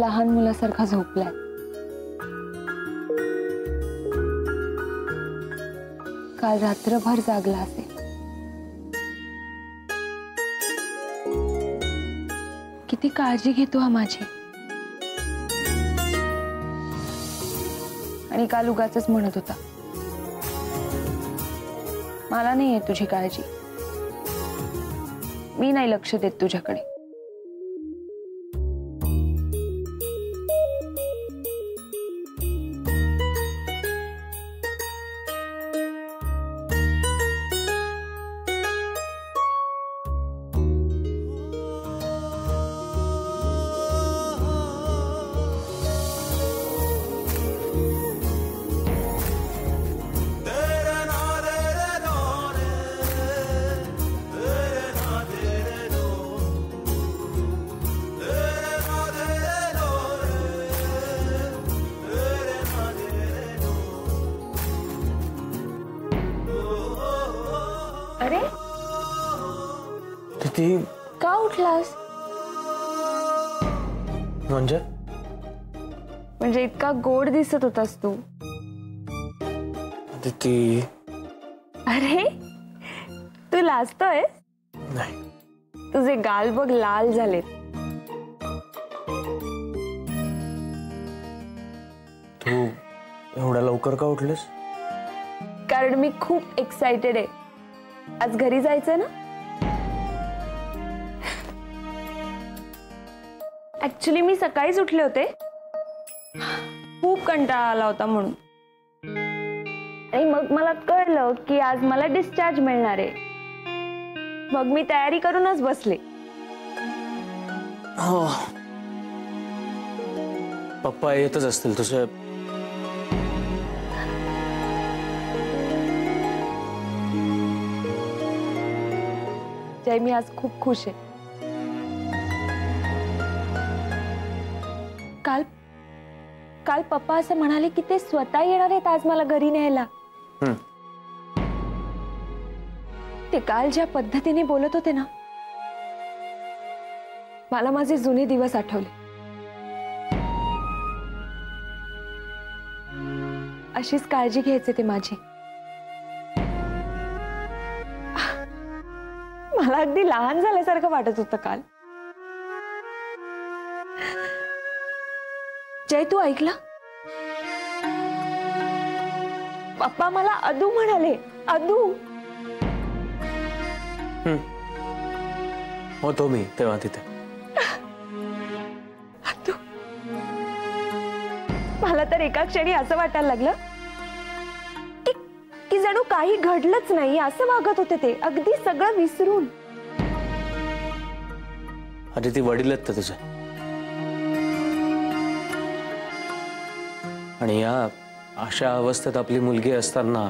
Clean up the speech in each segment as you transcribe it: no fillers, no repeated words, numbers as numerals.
लहान मुलासारखा झोपलाय। काल रात्रभर जागला असेल। किती काळजी घेतो हा माझी। आणि काल उगाचच म्हणत होता, मला नाहीये तुझी काळजी, मी नाही लक्ष देत तुझ्याकडे। अरे तिथे का उठलास? म्हणजे इतका गोड दिसत होतास तू। तिथे अरे तू लाजतोय? नाही, तुझे गाल बघ लाल झालेत। तू एवढ्या लवकर का उठलेस? कारण मी खूप एक्साइटेड आहे। आज घरी जायचंय ना? ऍक्च्युली मी सकाळीच उठले होते, खूप कंटाळा आला होता म्हणून। आणि मग मला कळलं की आज मला डिस्चार्ज मिळणार आहे, मग मी तयारी करूनच बसले। हो, पप्पा येतच असतील तुझे। जय, मी आज खूप खुश आहे। काल पप्पा असं म्हणाले की ते स्वतः येणार आहेत आज मला घरी न्यायला। ते काल ज्या पद्धतीने बोलत होते ना, मला माझे जुने दिवस आठवले। अशीच काळजी घ्यायचे ते माझी। मला अगदी लहान झाल्यासारखं वाटत होतं काल। जय, तू ऐकला? पप्पा मला अदू म्हणाले। अदू होतो मी तेव्हा तिथे। अदू, मला तर एका क्षणी असं वाटायला लागलं की जणू काही घडलंच नाही असं वागत होते ते, अगदी सगळं विसरून। अरे ती वडील आहेत तुझे, आणि या अशा अवस्थेत आपली मुलगी असताना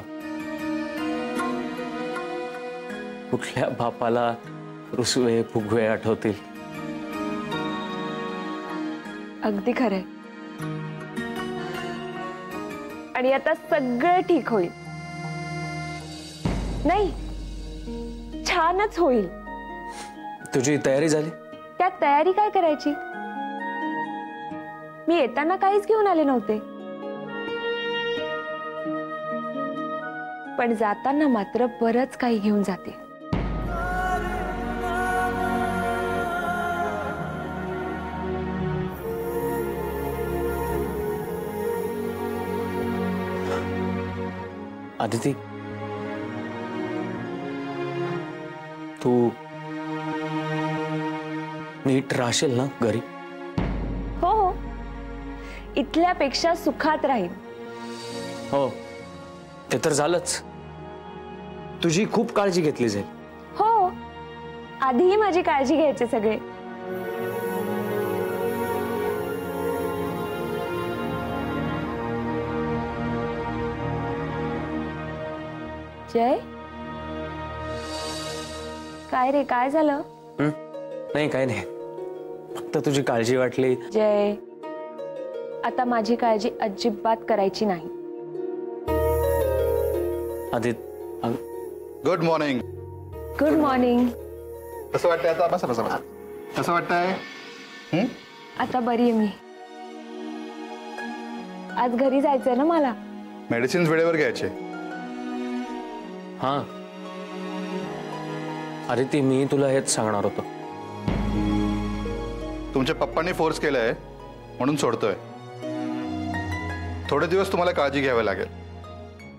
कुठल्या बापाला रुसवे फुगवे आठवतील? अगदी खरंय। आणि आता सगळं ठीक होईल। नाही, छानच होईल। तुझी तयारी झाली? त्यात तयारी काय करायची? मी येताना काहीच घेऊन आले नव्हते, पण जाताना मात्र बरंच काही घेऊन जाते। आदिती, तू नीट राहशील ना घरी? हो हो, इथल्यापेक्षा सुखात राहील। हो, ते तर झालंच। तुझी खूप काळजी घेतली जाईल। हो, आधीही माझी काळजी घ्यायचे सगळे। जय, काय रे, काय झालं? नाही, काय नाही, फक्त तुझी काळजी वाटली। जय, आता माझी काळजी अजिबात करायची नाही। Aditya, good morning. Good morning. कसं वाटतंय आता? बसा बसा बसा। कसं वाटतंय? आता बरी आहे मी। आज घरी जायचंय ना मला. मेडिसिन्स वेळेवर घ्यायचे. हां अरे ती मी तुला हेच सांगणार होतो. तुमच्या पप्पांनी फोर्स केलाय म्हणून सोडतोय. थोडे दिवस तुम्हाला काळजी घ्यावी लागेल.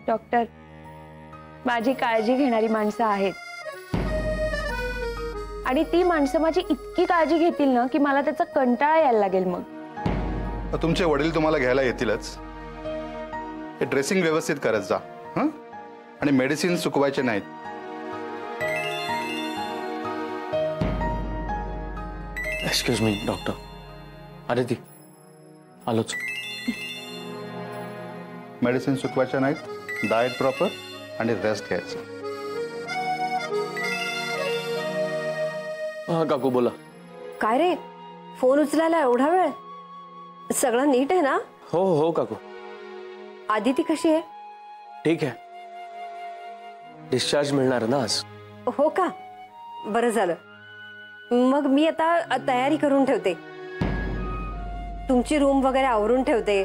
डॉक्टर, माझी काळजी घेणारी माणसं आहेत आणि ती माणसं माझी इतकी काळजी घेतील ना की मला त्याचा कंटाळा यायला लागेल. मग तुमचे वडील तुम्हाला घ्यायला येतीलच. हे ड्रेसिंग व्यवस्थित करत जा हं, आणि मेडिसिन चुकवायचे नाहीत. Excuse me doctor. अरे ती आलोच. मेडिसिन चुकवायच्या नाहीत. डाएट प्रॉपर आणि रेस्ट घ्यायचं. हा काकू बोला. काय रे, फोन उचलायला एवढा वेळ? सगळं नीट आहे ना? हो हो काकू. आदिती कशी आहे? ठीक आहे. डिस्चार्ज मिळणार ना आज. हो का, बरं झालं. मग मी आता तयारी करून ठेवते. तुमची रूम वगैरे आवरून ठेवते.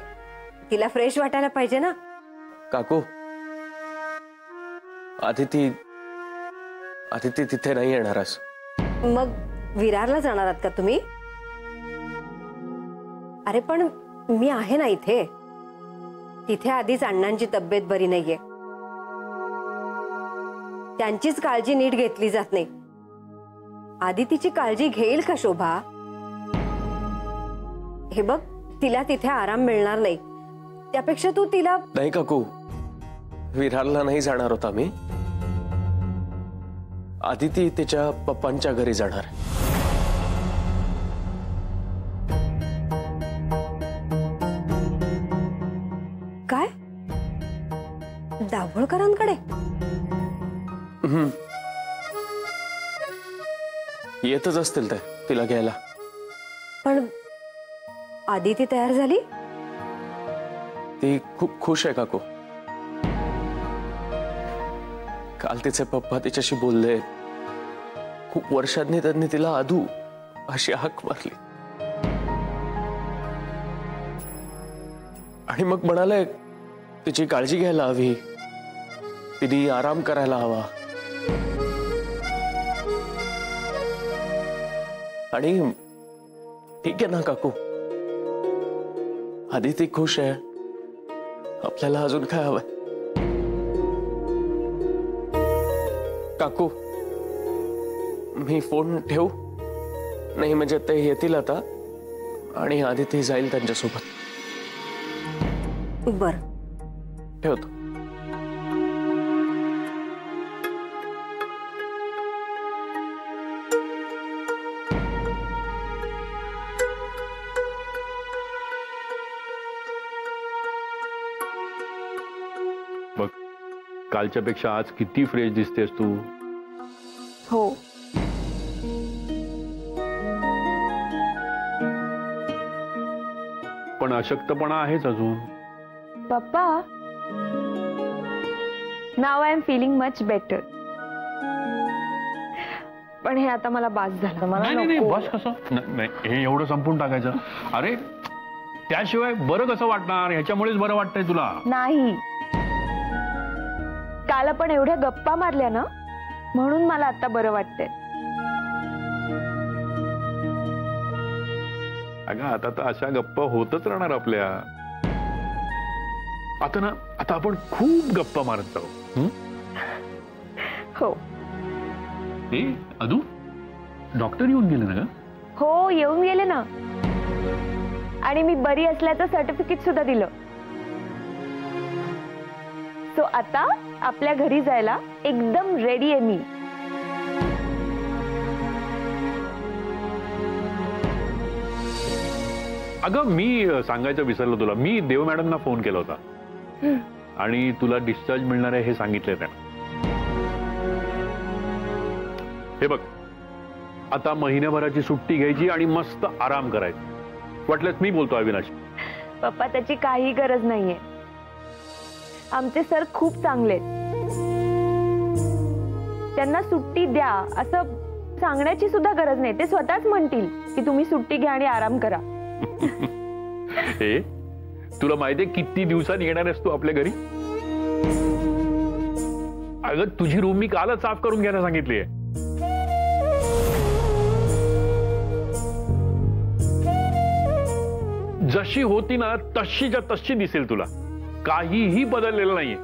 तिला फ्रेश वाटायला पाहिजे ना. काकू आदिती तिथे नाही येणार आज. मग विरारला जाणार आहात का तुम्ही? अरे पण मी आहे ना इथे. तिथे आधीच अण्णांची तब्येत बरी नाहीये. त्यांचीच काळजी नीट घेतली जात नाही. आदितीची काळजी घेईल का शोभा? हे बघ, तिला तिथे आराम मिळणार नाही. त्यापेक्षा तू तिला. नाही काकू, विरारला नाही जाणार होता मी. आदिती तिच्या पप्पांच्या घरी जाणार. काय? दाभोळकरांकडे? येतच असतील ते तिला घ्यायला. पण आदिती तयार झाली? ती खूप खुश आहे काकू. काल तिचे पप्पा तिच्याशी बोलले. खूप वर्षांनी त्यांनी तिला आदू अशी हाक मारली आणि मग म्हणाले तिची काळजी घ्यायला हवी, तिने आराम करायला हवा. आणि ठीक आहे ना काकू, आदिती खुश आहे. आपल्याला अजून काय हवंय? काकू मी फोन ठेवू? नाही म्हणजे ते येतील आता आणि आदिती जाईल त्यांच्यासोबत. बर, ठेवतो. बघ, कालच्या पेक्षा आज किती फ्रेश दिसतेस तू. हो, पण अशक्तपणा आहेच अजून. पप्पा, now I am feeling much better. पण हे आता मला बास झालं. मला नाही नाही नको. बस कसं नाही, हे एवढं संपून टाकायचं. अरे त्याशिवाय बरं कसं वाटणार? ह्याच्यामुळेच बरं वाटतंय तुला. नाही, काल आपण एवढ्या गप्पा मारल्या ना, म्हणून मला आता बरं वाटतंय. अगं आता तर अशा गप्पा होतच राहणार आपल्या. आता ना, आता आपण खूप गप्पा मारत जाऊ. हो ए अदू, डॉक्टर येऊन गेले ना ग? हो, येऊन गेले ना. आणि मी बरी असल्याचं सर्टिफिकेट सुद्धा दिलं. सो आता आपल्या घरी जायला एकदम रेडी आहे मी. अगं मी सांगायचं विसरलो तुला. मी देव मॅडमना फोन केला होता आणि तुला डिस्चार्ज मिळणार आहे हे सांगितलंय त्यांना. हे बघ, आता महिन्याभराची सुट्टी घ्यायची आणि मस्त आराम करायचा. वाटलंच मी बोलतो अविनाश. पप्पा, त्याची काही गरज नाहीये. आमचे सर खूप चांगले आहेत. त्यांना सुट्टी द्या असं सांगण्याची सुद्धा गरज नाही. ते स्वतःच म्हणतील की तुम्ही सुट्टी घ्या आणि आराम करा. हे तुला माहितीये किती दिवसांनी येणार आहेस तू आपल्या घरी? अगं तुझी रूम मी कालच साफ करून घ्यायला सांगितली आहे. जशी होती ना तशीच्या तशी दिसेल तुला. काहीही बदललेलं नाहीये.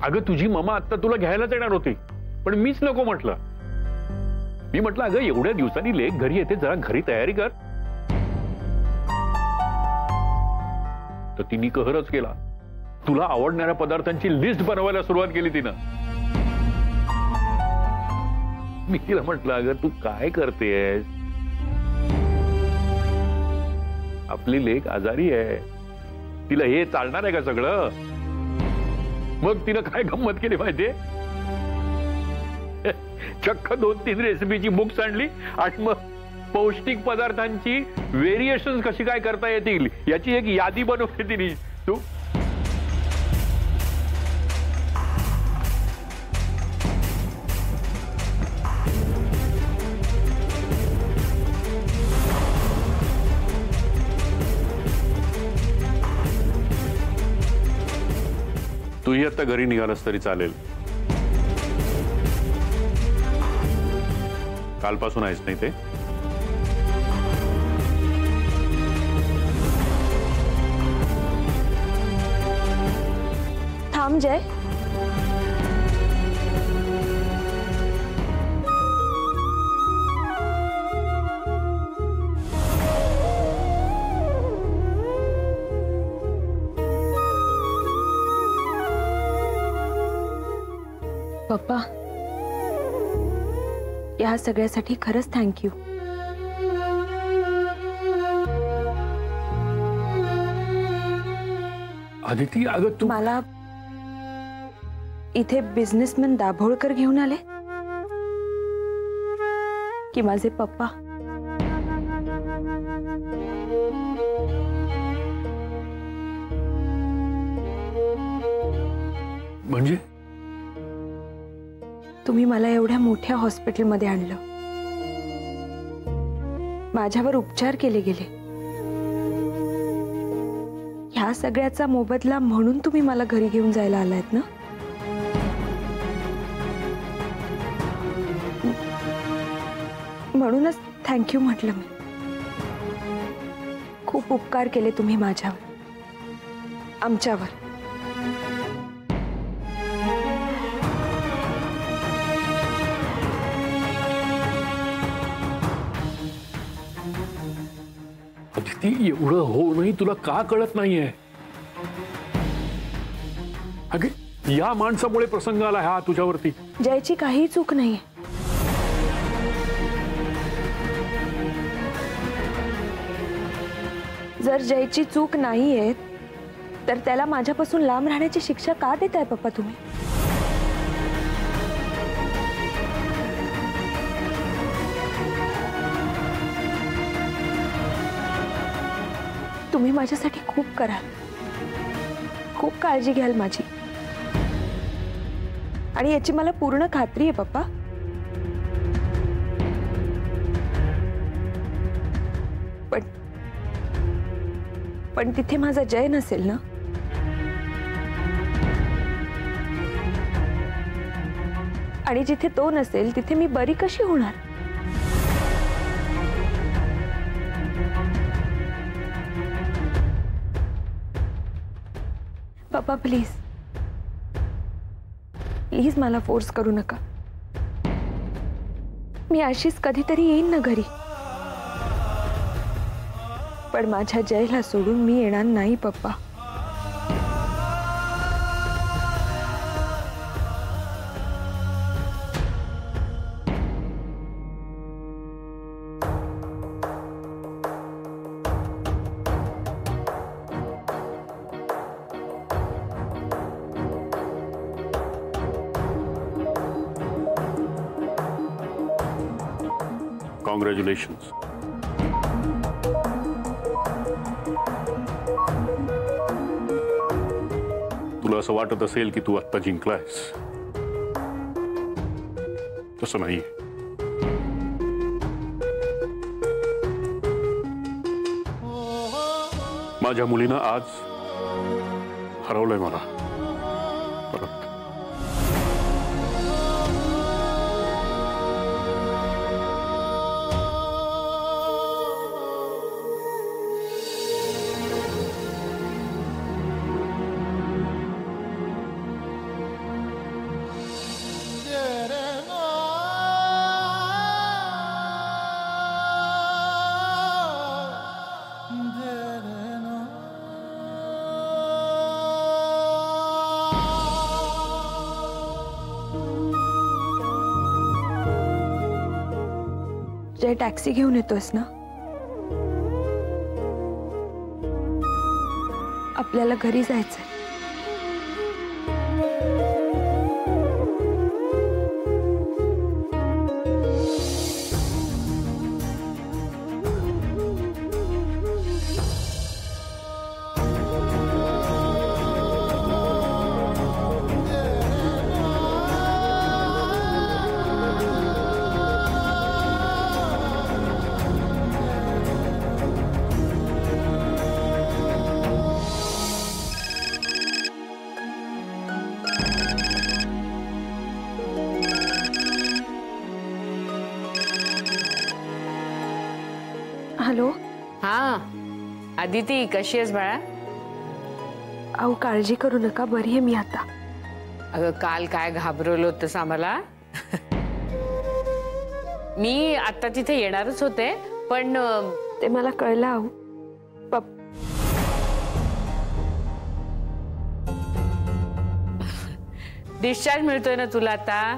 अगं तुझी ममा आता तुला घ्यायलाच येणार होती, पण मीच नको म्हटलं. मी म्हटलं अगं एवढ्या दिवसांनी लेक घरी येते, जरा घरी तयारी कर. तर तिने कहरच केला. तुला आवडणाऱ्या पदार्थांची लिस्ट बनवायला सुरुवात केली तिनं. मी तिला म्हटलं अगं तू काय करतेस? आपली लेक आजारी आहे, तिला हे चालणार आहे का सगळं? मग तिनं काय गंमत केली माहितीये? चक्क 2-3 रेसिपीची बुक्स आणली आणि मग पौष्टिक पदार्थांची व्हेरिएशन कशी काय करता येतील याची एक यादी बनवली तिने. तू तूही आता घरी निघालास तरी चालेल. कालपासून आहेस नाही ते? थांब जय. पप्पा, या सगळ्यासाठी खरंच थँक्यू. आदिती अगं तू मला इथे बिझनेसमॅन दाभोळकर घेऊन आले की माझे पप्पा? म्हणजे तुम्ही मला एवढ्या मोठ्या हॉस्पिटलमध्ये आणलं, माझ्यावर उपचार केले गेले, ह्या सगळ्याचा मोबदला म्हणून तुम्ही मला घरी घेऊन जायला आलायत ना? म्हणूनच थँक्यू म्हटलं मी. खूप उपकार केले तुम्ही माझ्यावर, आमच्यावर. ती एवढं होऊनही तुला का कळत नाहीये? अगे या माणसामुळे प्रसंग आला हा तुझ्यावरती. जयची काही चूक नाहीये. जर जयची चूक नाहीये तर त्याला माझ्यापासून लांब राहण्याची शिक्षा का देताय पप्पा तुम्ही? तुम्ही माझ्यासाठी खूप कराल, खूप काळजी घ्याल माझी, आणि याची मला पूर्ण खात्री आहे पप्पा. पण तिथे माझा जय नसेल ना? आणि जिथे तो नसेल तिथे मी बरी कशी होणार? पप्पा प्लीज, प्लीज मला फोर्स करू नका. मी अशीच कधीतरी येईन ना घरी, पण माझ्या जयला सोडून मी येणार नाही पप्पा. कॉंग्रॅच्युलेशन्स. तुला असं वाटत असेल की तू आत्ता जिंकलायस, तसं नाही. माझ्या मुलीनं आज हरवलंय मला परत. जय, टॅक्सी घेऊन येतोयस ना? आपल्याला घरी जायचंय. हॅलो. हा आदिती, कशी आहेस बाळा? अहो, काळजी करू नका, बरी आहे मी आता. अगं काल काय घाबरवलं होतंस आम्हाला. मी आता तिथे येणारच होते, पण ते मला कळलं. अहो, डिस्चार्ज मिळतोय ना तुला आता.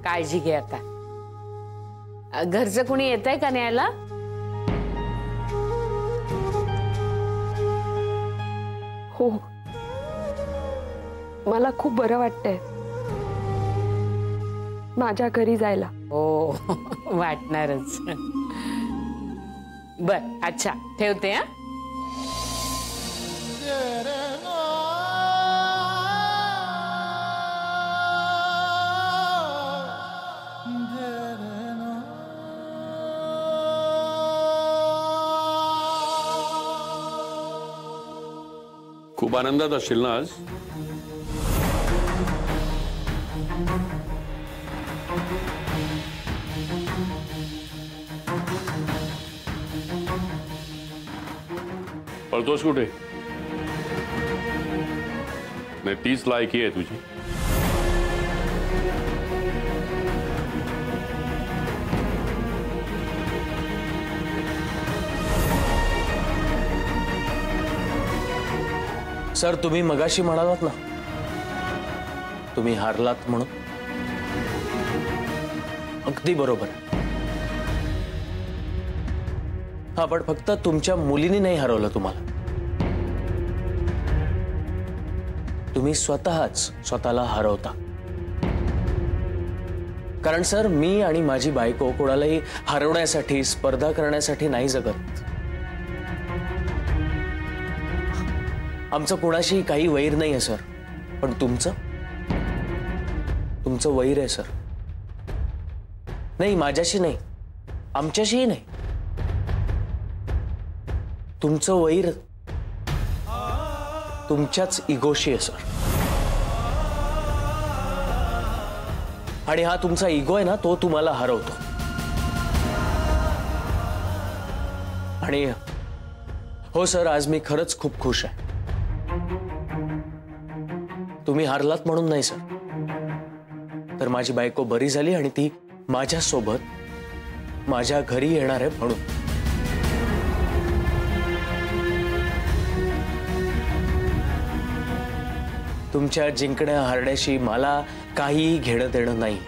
काळजी घे आता. घरचं कुणी येतंय का न्यायला? हो, मला खूप बरं वाटतंय माझ्या घरी जायला. हो वाटणारच. बर, अच्छा, ठेवते. हा, खूप आनंदात असशील ना आज? पळतोस कुठे? नाही, तीच लायकी आहे तुझी. सर, तुम्ही मगाशी म्हणालात ना तुम्ही हारलात म्हणून. अगदी बरोबर. हा, पण फक्त तुमच्या मुलीने नाही हरवलं तुम्हाला. तुम्ही स्वतःला हरवता. कारण सर, मी आणि माझी बायको कोणालाही हरवण्यासाठी, स्पर्धा करण्यासाठी नाही जगत. आमचं कोणाशी काही वैर नाही आहे सर, पण तुमचं वैर आहे सर. नाही, माझ्याशी नाही, आमच्याशीही नाही. तुमचं वैर तुमच्याच इगोशी आहे सर. आणि हा तुमचा इगो आहे ना, तो तुम्हाला हरवतो. आणि हो सर, आज मी खरंच खूप खुश आहे. तुम्ही हारलात म्हणून नाही सर, तर माझी बायको बरी झाली आणि ती माझ्या सोबत माझ्या घरी येणार आहे म्हणून. तुमच्या जिंकण्या हारण्याशी मला काही घेणं देणं नाही.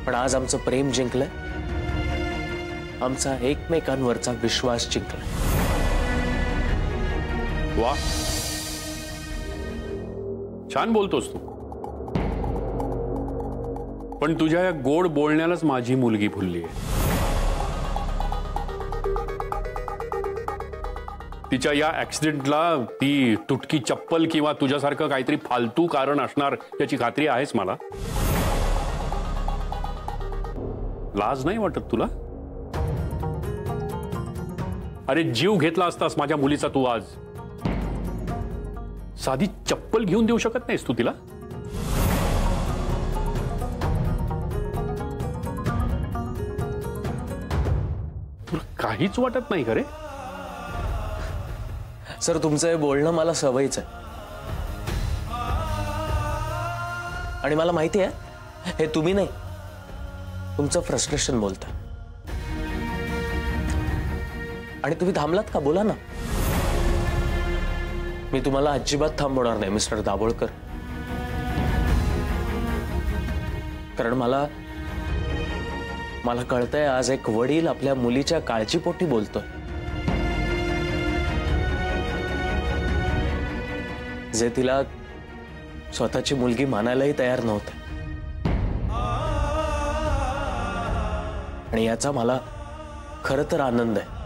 पण आज आमचं प्रेम जिंकलंय, आमचा एकमेकांवरचा विश्वास जिंकलाय. वा, छान बोलतोस तू. पण तुझ्या या गोड बोलण्यालाच माझी मुलगी भुलली आहे. तिच्या या ऍक्सिडेंटला ती तुटकी चप्पल किंवा तुझ्यासारखं काहीतरी फालतू कारण असणार याची खात्री आहेच मला. लाज नाही वाटत तुला? अरे जीव घेतला असतास माझ्या मुलीचा तू आज. साधी चप्पल घेऊन देऊ शकत नाहीस तू तिला? तुला काहीच वाटत नाही का रे? सर तुमचं हे बोलणं मला सवयीच आहे आणि मला माहिती आहे हे तुम्ही नाही, तुमचं फ्रस्ट्रेशन बोलतं. आणि तुम्ही थांबलात का? बोला ना. मी तुम्हाला अजिबात थांबवणार नाही मिस्टर दाभोळकर, कारण मला कळतंय आज एक वडील आपल्या मुलीच्या काळजीपोटी बोलतोय, जे तिला स्वतःची मुलगी मानायलाही तयार नव्हते. आणि याचा मला खरं तर आनंद आहे.